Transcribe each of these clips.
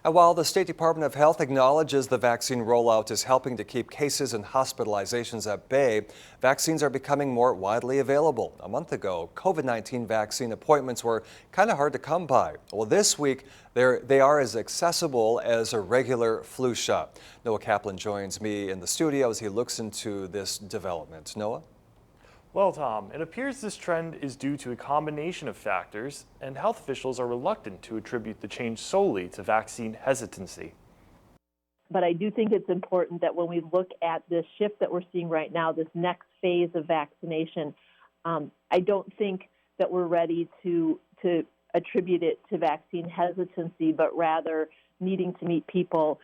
And while the State Department of Health acknowledges the vaccine rollout is helping to keep cases and hospitalizations at bay, vaccines are becoming more widely available. A month ago, COVID-19 vaccine appointments were kind of hard to come by. Well, this week, they are as accessible as a regular flu shot. Noah Kaplan joins me in the studio as he looks into this development. Noah? Well, Tom, it appears this trend is due to a combination of factors, and health officials are reluctant to attribute the change solely to vaccine hesitancy. But I do think it's important that when we look at this shift that we're seeing right now, this next phase of vaccination, I don't think that we're ready to attribute it to vaccine hesitancy, but rather needing to meet people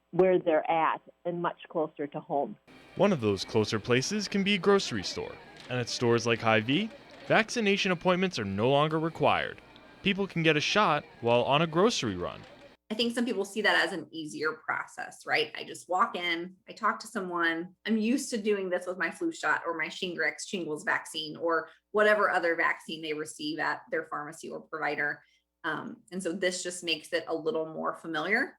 where they're at and much closer to home. One of those closer places can be a grocery store, and at stores like Hy-Vee, vaccination appointments are no longer required. People can get a shot while on a grocery run. I think some people see that as an easier process, right? I just walk in, I talk to someone. I'm used to doing this with my flu shot or my shingles vaccine or whatever other vaccine they receive at their pharmacy or provider. And so this just makes it a little more familiar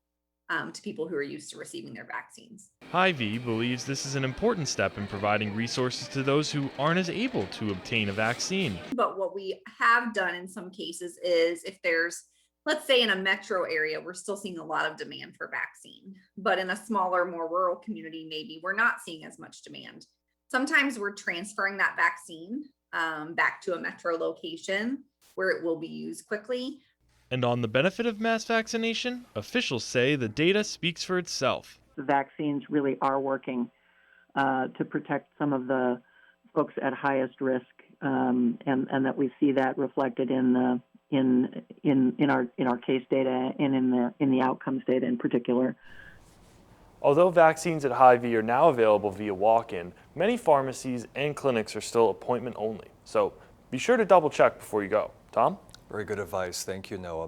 to people who are used to receiving their vaccines. Hy-Vee believes this is an important step in providing resources to those who aren't as able to obtain a vaccine. But what we have done in some cases is if there's, let's say in a metro area, we're still seeing a lot of demand for vaccine, but in a smaller, more rural community, maybe we're not seeing as much demand. Sometimes we're transferring that vaccine back to a metro location where it will be used quickly. And on the benefit of mass vaccination, officials say the data speaks for itself. The vaccines really are working to protect some of the folks at highest risk, and that we see that reflected in our case data and in the outcomes data in particular. Although vaccines at Hy-Vee are now available via walk-in, many pharmacies and clinics are still appointment only. So be sure to double check before you go. Tom? Very good advice. Thank you, Noah.